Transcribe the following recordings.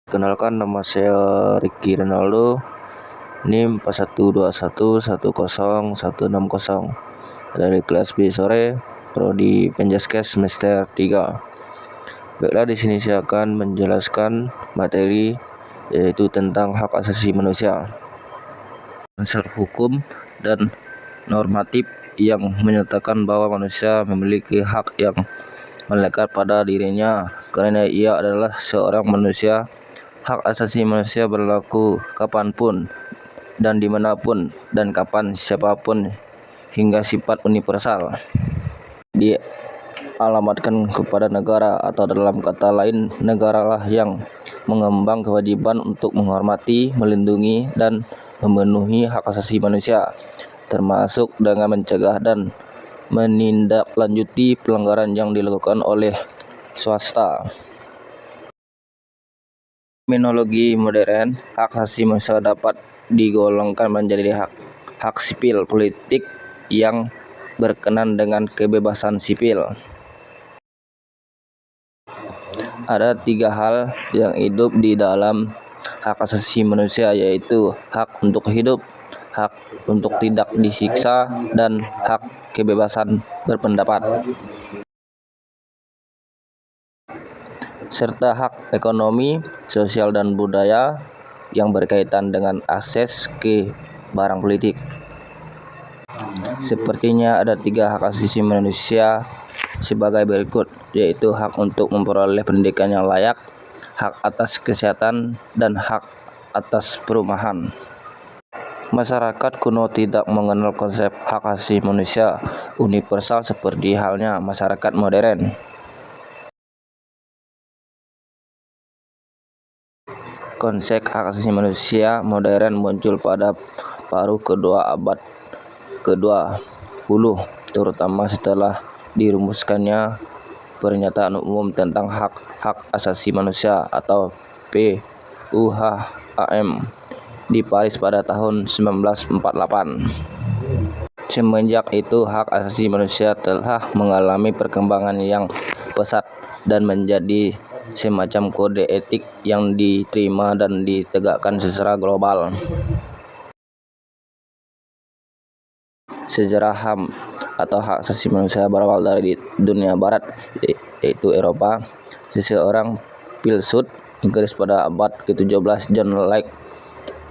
Kenalkan, nama saya Ricky Ronaldo, NIM 4121101060 dari kelas B sore, prodi Penjaskes semester 3. Baiklah, di sini saya akan menjelaskan materi yaitu tentang hak asasi manusia, unsur hukum dan normatif yang menyatakan bahwa manusia memiliki hak yang melekat pada dirinya karena ia adalah seorang manusia. Hak asasi manusia berlaku kapanpun dan dimanapun dan kapan siapapun hingga sifat universal. Dialamatkan kepada negara, atau dalam kata lain, negaralah yang mengemban kewajiban untuk menghormati, melindungi, dan memenuhi hak asasi manusia, termasuk dengan mencegah dan menindaklanjuti pelanggaran yang dilakukan oleh swasta. Terminologi modern, hak asasi manusia dapat digolongkan menjadi hak sipil politik yang berkenaan dengan kebebasan sipil. Ada 3 hal yang hidup di dalam hak asasi manusia, yaitu hak untuk hidup, hak untuk tidak disiksa, dan hak kebebasan berpendapat, serta hak ekonomi, sosial, dan budaya yang berkaitan dengan akses ke barang politik. Sepertinya ada 3 hak asasi manusia sebagai berikut, yaitu hak untuk memperoleh pendidikan yang layak, hak atas kesehatan, dan hak atas perumahan. Masyarakat kuno tidak mengenal konsep hak asasi manusia universal seperti halnya masyarakat modern. Konsep hak asasi manusia modern muncul pada paruh kedua abad ke-20, terutama setelah dirumuskannya Pernyataan Umum tentang Hak-Hak Asasi Manusia atau PUHAM di Paris pada tahun 1948. Semenjak itu, hak asasi manusia telah mengalami perkembangan yang pesat dan menjadi semacam kode etik yang diterima dan ditegakkan secara global. Sejarah HAM atau hak asasi manusia berawal dari dunia barat, yaitu Eropa. Seseorang filsuf Inggris pada abad ke-17, John Locke,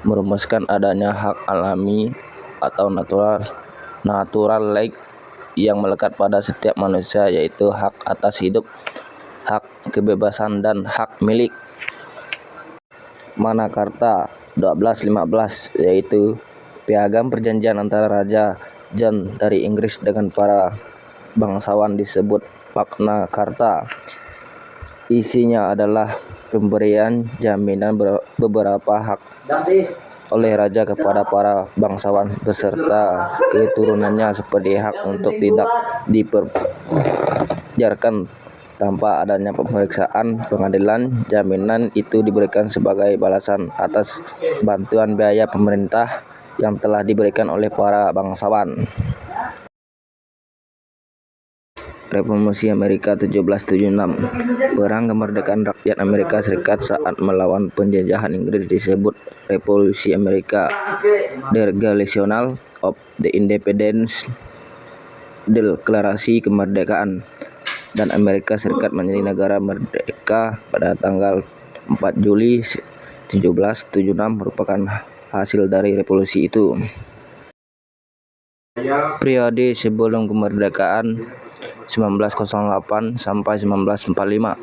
merumuskan adanya hak alami atau natural right yang melekat pada setiap manusia, yaitu hak atas hidup, hak kebebasan, dan hak milik. Magna Carta 1215, yaitu piagam perjanjian antara Raja John dari Inggris dengan para bangsawan, disebut Magna Carta. Isinya adalah pemberian jaminan beberapa hak oleh raja kepada para bangsawan beserta keturunannya, seperti hak untuk tidak dipenjarakan tanpa adanya pemeriksaan pengadilan. Jaminan itu diberikan sebagai balasan atas bantuan biaya pemerintah yang telah diberikan oleh para bangsawan. Revolusi Amerika 1776. Perang kemerdekaan rakyat Amerika Serikat saat melawan penjajahan Inggris disebut Revolusi Amerika. Declaration of the Independence, Deklarasi Kemerdekaan, dan Amerika Serikat menjadi negara merdeka pada tanggal 4 Juli 1776 merupakan hasil dari revolusi itu. Periode sebelum kemerdekaan 1908 sampai 1945.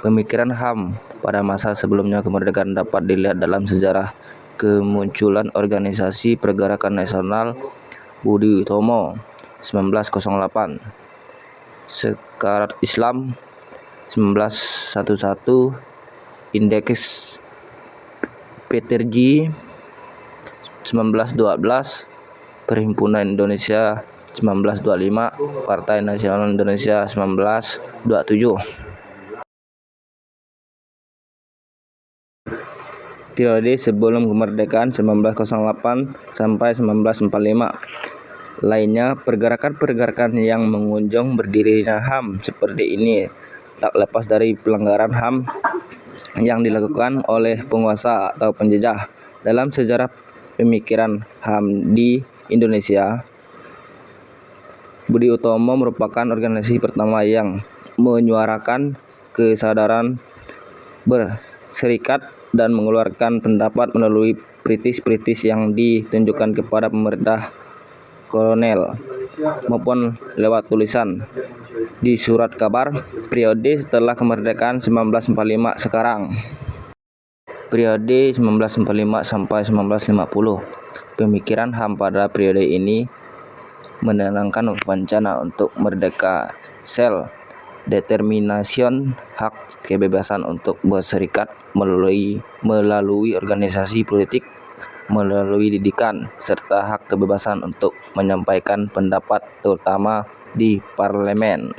Pemikiran HAM pada masa sebelumnya kemerdekaan dapat dilihat dalam sejarah kemunculan organisasi Pergerakan Nasional Budi Utomo 1908, Sekarat Islam 1911, Indeks Peterji 1912, Perhimpunan Indonesia 1925, Partai Nasional Indonesia 1927. Periode sebelum kemerdekaan 1908 sampai 1945. Lainnya, pergerakan-pergerakan yang mengunjung berdirinya HAM seperti ini tak lepas dari pelanggaran HAM yang dilakukan oleh penguasa atau penjajah. Dalam sejarah pemikiran HAM di Indonesia, Budi Utomo merupakan organisasi pertama yang menyuarakan kesadaran berserikat dan mengeluarkan pendapat melalui kritis-kritis yang ditunjukkan kepada pemerintah kolonial maupun lewat tulisan di surat kabar periode setelah kemerdekaan 1945 sekarang. Periode 1945 sampai 1950. Pemikiran HAM pada periode ini menenangkan wacana untuk merdeka, self determination, hak kebebasan untuk berserikat melalui organisasi politik, melalui didikan, serta hak kebebasan untuk menyampaikan pendapat terutama di parlemen.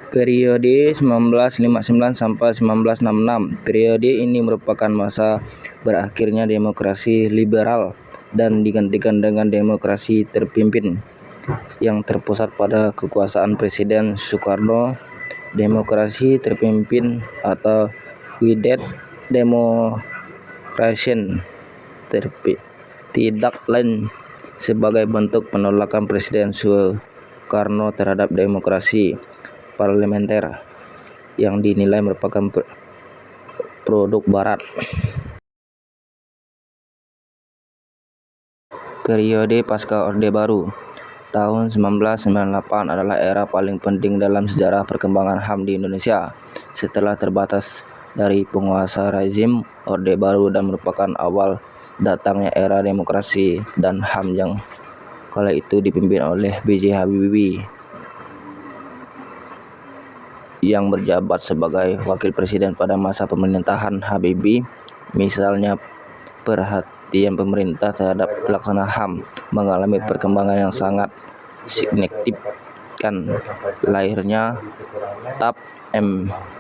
Periode 1959 sampai 1966. Periode ini merupakan masa berakhirnya demokrasi liberal dan digantikan dengan demokrasi terpimpin yang terpusat pada kekuasaan Presiden Soekarno. Demokrasi terpimpin atau without democracy tidak lain sebagai bentuk penolakan Presiden Soekarno terhadap demokrasi parlementer yang dinilai merupakan produk Barat. Periode pasca Orde Baru. Tahun 1998 adalah era paling penting dalam sejarah perkembangan HAM di Indonesia. Setelah terbatas dari penguasa rezim Orde Baru dan merupakan awal datangnya era demokrasi dan HAM yang kala itu dipimpin oleh B.J. Habibie yang berjabat sebagai wakil presiden pada masa pemerintahan Habibie. Misalnya, perhatian pemerintah terhadap pelaksanaan HAM mengalami perkembangan yang sangat signifikan. Lahirnya TAP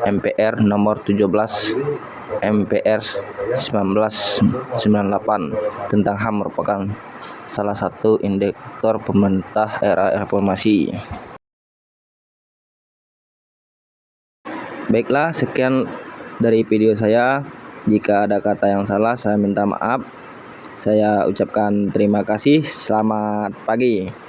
MPR nomor 17 MPR 1998 tentang HAM merupakan salah satu indikator pemerintah era reformasi. Baiklah, sekian dari video saya. Jika ada kata yang salah, saya minta maaf. Saya ucapkan terima kasih. Selamat pagi.